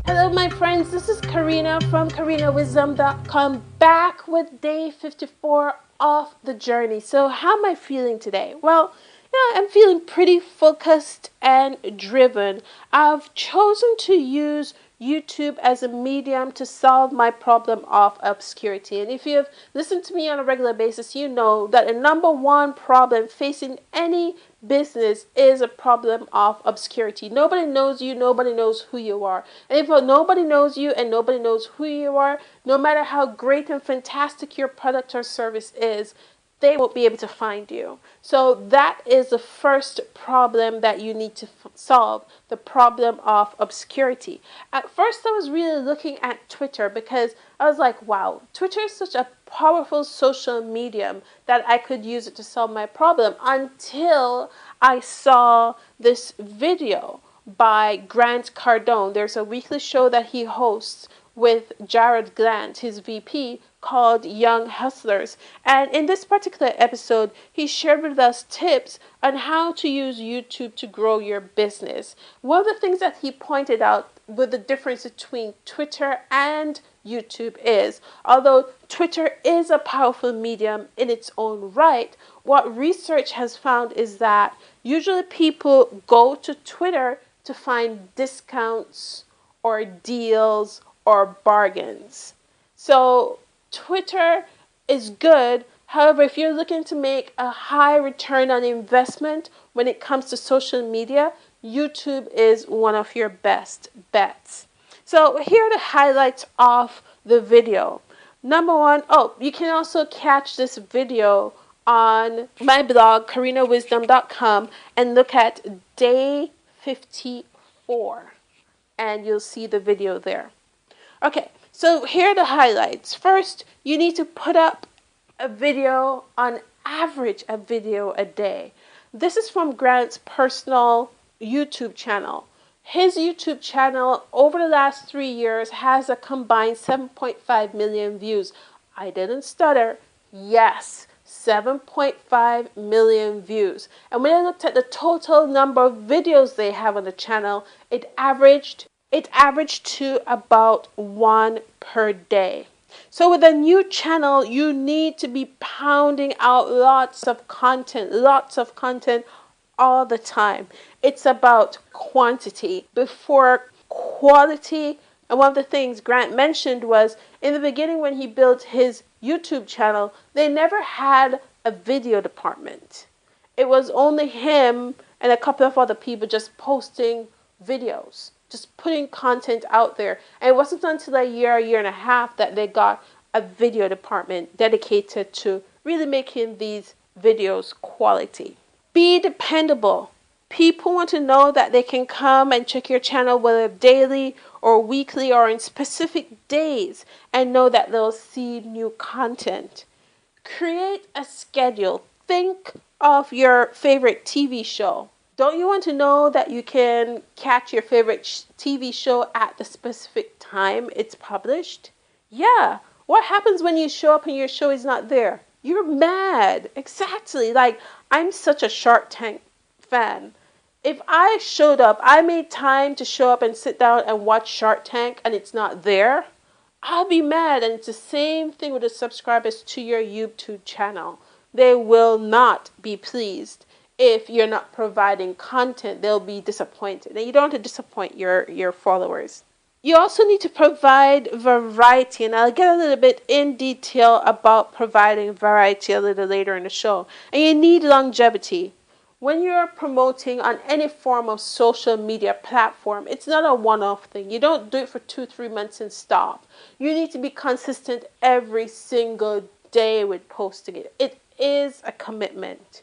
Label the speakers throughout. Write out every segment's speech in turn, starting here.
Speaker 1: Hello my friends, this is Karina from KarinaWisdom.com, back with day 54 of the journey. So how am I feeling today? Well, I'm feeling pretty focused and driven. I've chosen to use YouTube as a medium to solve my problem of obscurity. And if you've listened to me on a regular basis, you know that the number one problem facing any business is a problem of obscurity. Nobody knows you, nobody knows who you are. And if nobody knows you and nobody knows who you are, no matter how great and fantastic your product or service is, they won't be able to find you. So that is the first problem that you need to solve, the problem of obscurity. At first I was really looking at Twitter because I was like, wow, Twitter is such a powerful social medium that I could use it to solve my problem, until I saw this video by Grant Cardone. There's a weekly show that he hosts with Jared Glant, his VP, called Young Hustlers. And in this particular episode, he shared with us tips on how to use YouTube to grow your business. One of the things that he pointed out with the difference between Twitter and YouTube is, although Twitter is a powerful medium in its own right, what research has found is that usually people go to Twitter to find discounts or deals or bargains. So Twitter is good. However, if you're looking to make a high return on investment when it comes to social media, YouTube is one of your best bets. So here are the highlights of the video. Number one, you can also catch this video on my blog, KarinaWisdom.com, and look at day 54, and you'll see the video there. Okay, so here are the highlights. First, you need to put up a video, on average a video a day. This is from Grant's personal YouTube channel. His YouTube channel over the last 3 years has a combined 7.5 million views. I didn't stutter. Yes, 7.5 million views. And when I looked at the total number of videos they have on the channel, it averaged to about 1 per day. So with a new channel, you need to be pounding out lots of content all the time. It's about quantity before quality. And one of the things Grant mentioned was, in the beginning when he built his YouTube channel, they never had a video department. It was only him and a couple of other people just posting videos, just putting content out there. And it wasn't until a year and a half that they got a video department dedicated to really making these videos quality. Be dependable. People want to know that they can come and check your channel, whether daily or weekly or in specific days, and know that they'll see new content. Create a schedule. Think of your favorite TV show. Don't you want to know that you can catch your favorite TV show at the specific time it's published? Yeah. What happens when you show up and your show is not there? You're mad. Exactly. Like, I'm such a Shark Tank fan. If I showed up, I made time to show up and sit down and watch Shark Tank and it's not there, I'll be mad. And it's the same thing with the subscribers to your YouTube channel. They will not be pleased. If you're not providing content, they'll be disappointed. And you don't want to disappoint your followers. You also need to provide variety, and I'll get a little bit in detail about providing variety a little later in the show. And you need longevity. When you're promoting on any form of social media platform, it's not a one-off thing. You don't do it for 2-3 months and stop. You need to be consistent every single day with posting it. It is a commitment.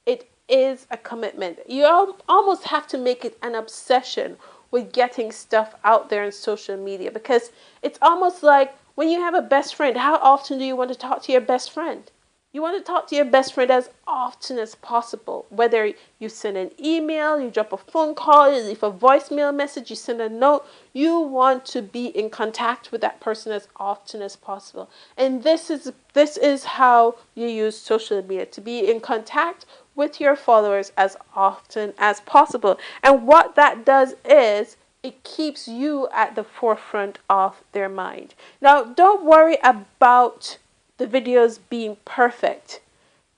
Speaker 1: It is a commitment. You almost have to make it an obsession with getting stuff out there in social media, because it's almost like when you have a best friend, how often do you want to talk to your best friend? You want to talk to your best friend as often as possible. Whether you send an email, you drop a phone call, you leave a voicemail message, you send a note, you want to be in contact with that person as often as possible. And this is how you use social media, to be in contact with your followers as often as possible. And what that does is it keeps you at the forefront of their mind. Now, don't worry about the videos being perfect.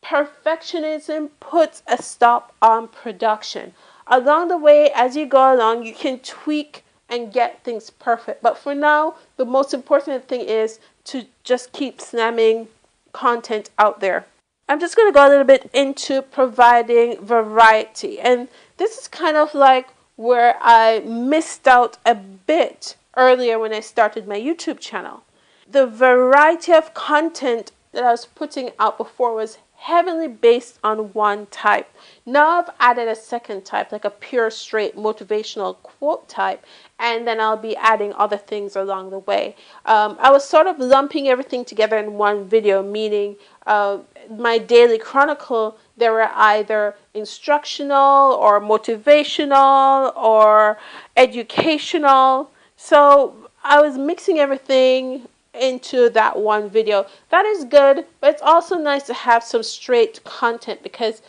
Speaker 1: Perfectionism puts a stop on production. Along the way, as you go along, you can tweak and get things perfect. But for now, the most important thing is to just keep slamming content out there. I'm just going to go a little bit into providing variety. And this is kind of like where I missed out a bit earlier when I started my YouTube channel. The variety of content that I was putting out before was heavily based on one type. Now I've added a second type, like a pure straight motivational quote type, and then I'll be adding other things along the way. I was sort of lumping everything together in one video, meaning my daily chronicle, there were either instructional or motivational or educational. So I was mixing everything into that one video. That is good, but it's also nice to have some straight content because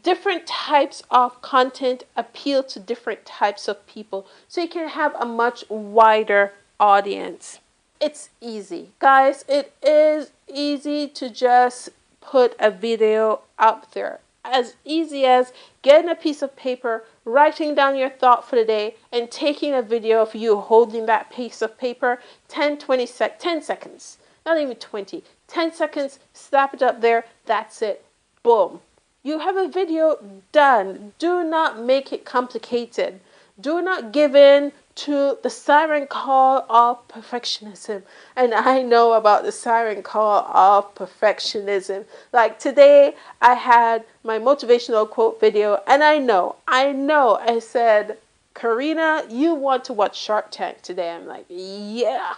Speaker 1: different types of content appeal to different types of people. So you can have a much wider audience. It's easy. Guys, it is easy to just put a video up there. As easy as getting a piece of paper, writing down your thought for the day, and taking a video of you holding that piece of paper, 10 seconds, not even 20, 10 seconds, slap it up there, that's it, boom. You have a video done. Do not make it complicated. Do not give in to the siren call of perfectionism. And I know about the siren call of perfectionism. Like today, I had my motivational quote video, and I know, I said, Karina, you want to watch Shark Tank today? I'm like, yeah.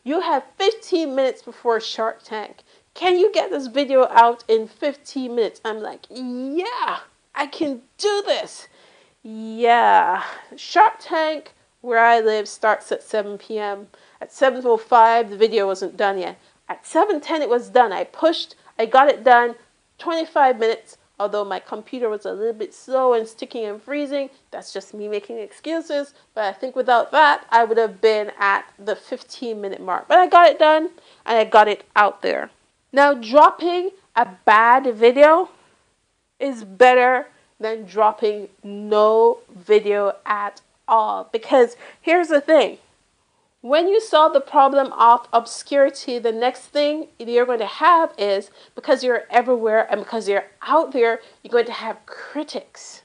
Speaker 1: You have 15 minutes before Shark Tank. Can you get this video out in 15 minutes? I'm like, yeah, I can do this. Yeah. Shark Tank, where I live, starts at 7 p.m. At 7:05, the video wasn't done yet. At 7:10, it was done. I pushed, I got it done, 25 minutes, although my computer was a little bit slow and sticking and freezing. That's just me making excuses. But I think without that, I would have been at the 15-minute mark. But I got it done, and I got it out there. Now, dropping a bad video is better than dropping no video at all. Because here's the thing. When you solve the problem of obscurity, the next thing you're going to have is, because you're everywhere and because you're out there, you're going to have critics.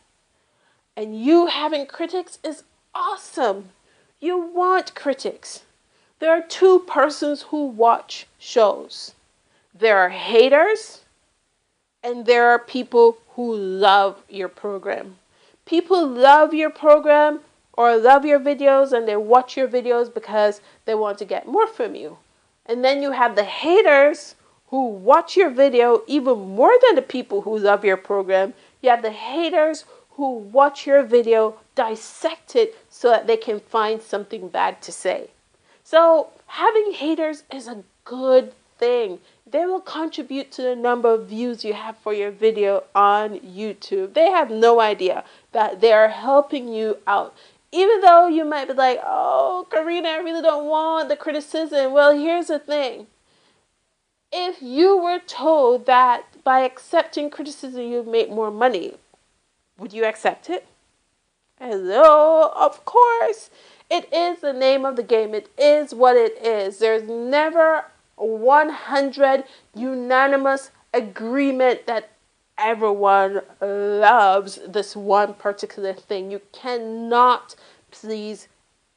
Speaker 1: And you having critics is awesome. You want critics. There are two persons who watch shows. There are haters, and there are people who love your program. People love your program or love your videos, and they watch your videos because they want to get more from you. And then you have the haters who watch your video even more than the people who love your program. You have the haters who watch your video, dissect it so that they can find something bad to say. So having haters is a good thing. They will contribute to the number of views you have for your video on YouTube. They have no idea that they are helping you out. Even though you might be like, oh, Karina, I really don't want the criticism. Well, here's the thing. If you were told that by accepting criticism you'd make more money, would you accept it? Hello, of course. It is the name of the game. It is what it is. There's never 100 unanimous agreement that everyone loves this one particular thing. You cannot please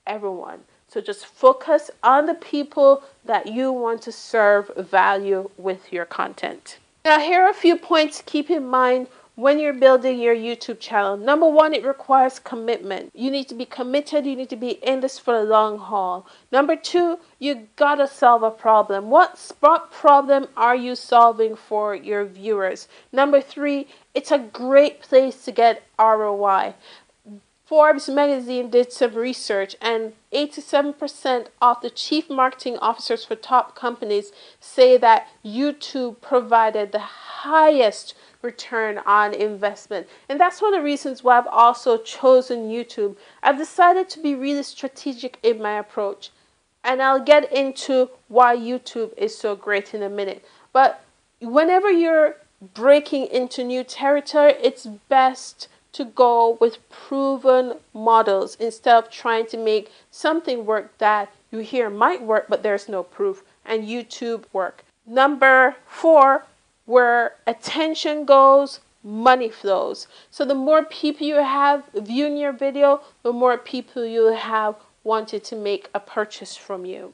Speaker 1: everyone. So just focus on the people that you want to serve value with your content. Now, here are a few points to keep in mind when you're building your YouTube channel. Number one, it requires commitment. You need to be committed. You need to be in this for the long haul. Number two, you gotta solve a problem. What problem are you solving for your viewers? Number three, it's a great place to get ROI. Forbes magazine did some research, and 87% of the chief marketing officers for top companies say that YouTube provided the highest return on investment. And that's one of the reasons why I've also chosen YouTube. I've decided to be really strategic in my approach. And I'll get into why YouTube is so great in a minute. But whenever you're breaking into new territory, it's best to go with proven models instead of trying to make something work that you hear might work, but there's no proof. And YouTube work. Number 4, where attention goes, money flows. So the more people you have viewing your video, the more people you have wanted to make a purchase from you.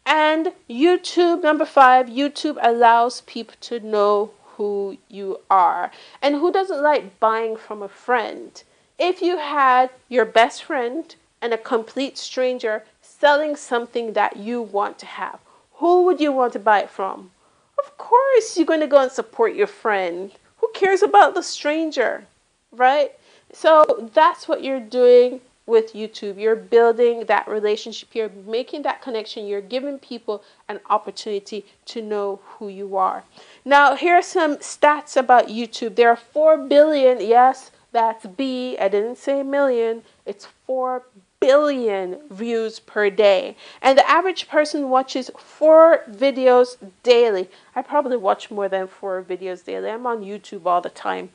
Speaker 1: And YouTube, number 5, YouTube allows people to know who you are. And who doesn't like buying from a friend? If you had your best friend and a complete stranger selling something that you want to have, who would you want to buy it from? Of course, you're going to go and support your friend. Who cares about the stranger, right? So that's what you're doing with YouTube. You're building that relationship. You're making that connection. You're giving people an opportunity to know who you are. Now, here are some stats about YouTube. There are 4 billion, yes, that's B, I didn't say million. It's 4 billion views per day. And the average person watches 4 videos daily. I probably watch more than 4 videos daily. I'm on YouTube all the time.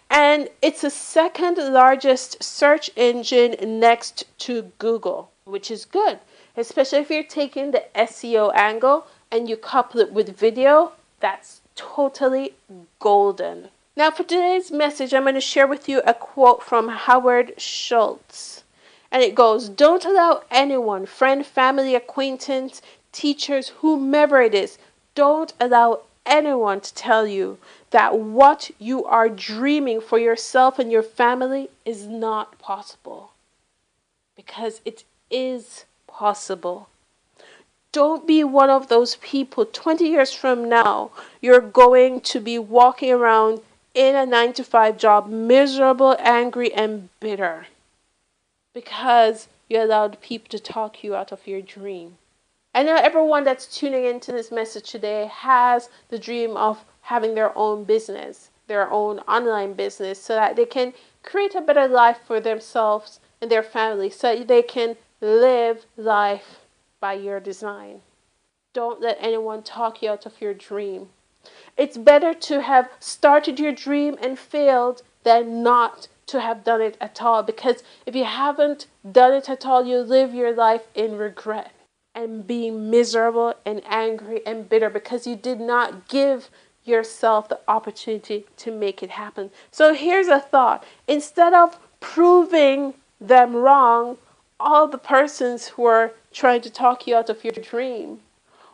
Speaker 1: And it's the second largest search engine next to Google, which is good, especially if you're taking the SEO angle and you couple it with video. That's totally golden. Now for today's message, I'm going to share with you a quote from Howard Schultz. And it goes, don't allow anyone, friend, family, acquaintance, teachers, whomever it is, don't allow anyone to tell you that what you are dreaming for yourself and your family is not possible. Because it is possible. Don't be one of those people 20 years from now, you're going to be walking around in a 9-to-5 job, miserable, angry, and bitter. Because you allowed people to talk you out of your dream. I know everyone that's tuning into this message today has the dream of having their own business, their own online business, so that they can create a better life for themselves and their family, so they can live life by your design. Don't let anyone talk you out of your dream. It's better to have started your dream and failed than not to have done it at all, because if you haven't done it at all, you live your life in regret and being miserable and angry and bitter because you did not give yourself the opportunity to make it happen. So here's a thought. Instead of proving them wrong, all the persons who are trying to talk you out of your dream,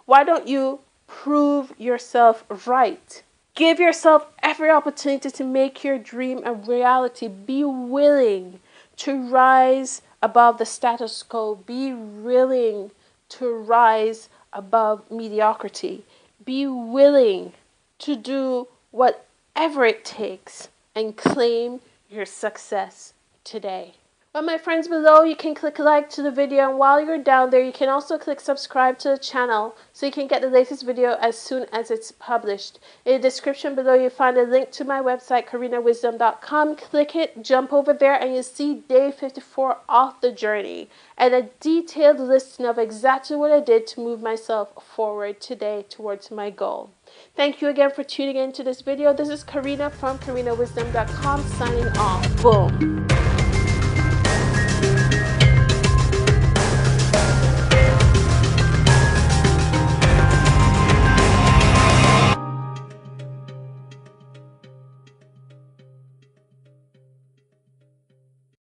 Speaker 1: why don't you prove yourself right? Give yourself every opportunity to make your dream a reality. Be willing to rise above the status quo. Be willing to rise above mediocrity. Be willing to do whatever it takes and claim your success today. Well, my friends, below you can click like to the video, and while you're down there you can also click subscribe to the channel so you can get the latest video as soon as it's published. In the description below you find a link to my website karinawisdom.com. Click it, jump over there, and you'll see day 54 of the journey and a detailed listing of exactly what I did to move myself forward today towards my goal. Thank you again for tuning into this video. This is Karina from karinawisdom.com signing off. Boom.